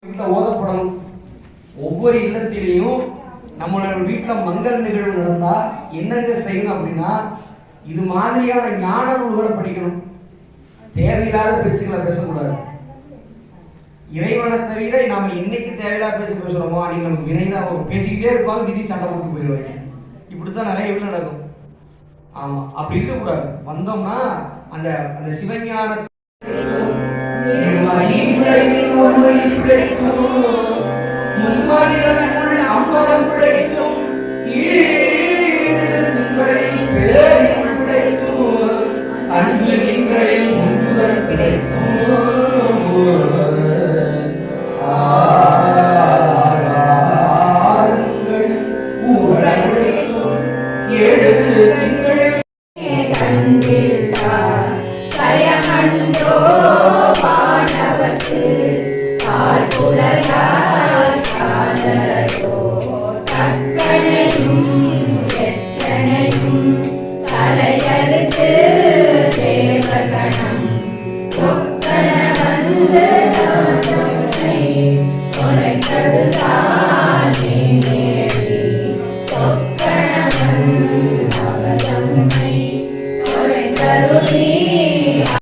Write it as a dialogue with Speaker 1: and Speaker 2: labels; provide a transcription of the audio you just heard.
Speaker 1: வீட்டில் ஓதப்படணும். ஒவ்வொரு இல்லத்திலையும் நம்மளோட வீட்டில் மங்கள நிகழ்வு நடந்தா என்னங்க செய்யணும் அப்படின்னா, இது மாதிரியான ஞான நூல்களை படிக்கணும். தேவையில்லாத பேச்சுக்களை பேசக்கூடாது. இறைவனை தவிர நாம என்னைக்கு தேவையில்லாத பேச்சு பேசுறோமோ அன்னைக்கு நமக்கு வினைதான். பேசிக்கிட்டே இருப்பாங்க, திடீர்னு சண்டை போட்டு போயிடுவாங்க. இப்படித்தான் நிறைய வீட்டில் நடக்கும். ஆமா, அப்படி இருக்கக்கூடாது. வந்தோம்னா அந்த அந்த சிவஞான அம்பலம் பிழைக்கும் அன்பிகளின் முன்னுதல் கிடைக்கும்.
Speaker 2: தலையறுத்து தேவகணம்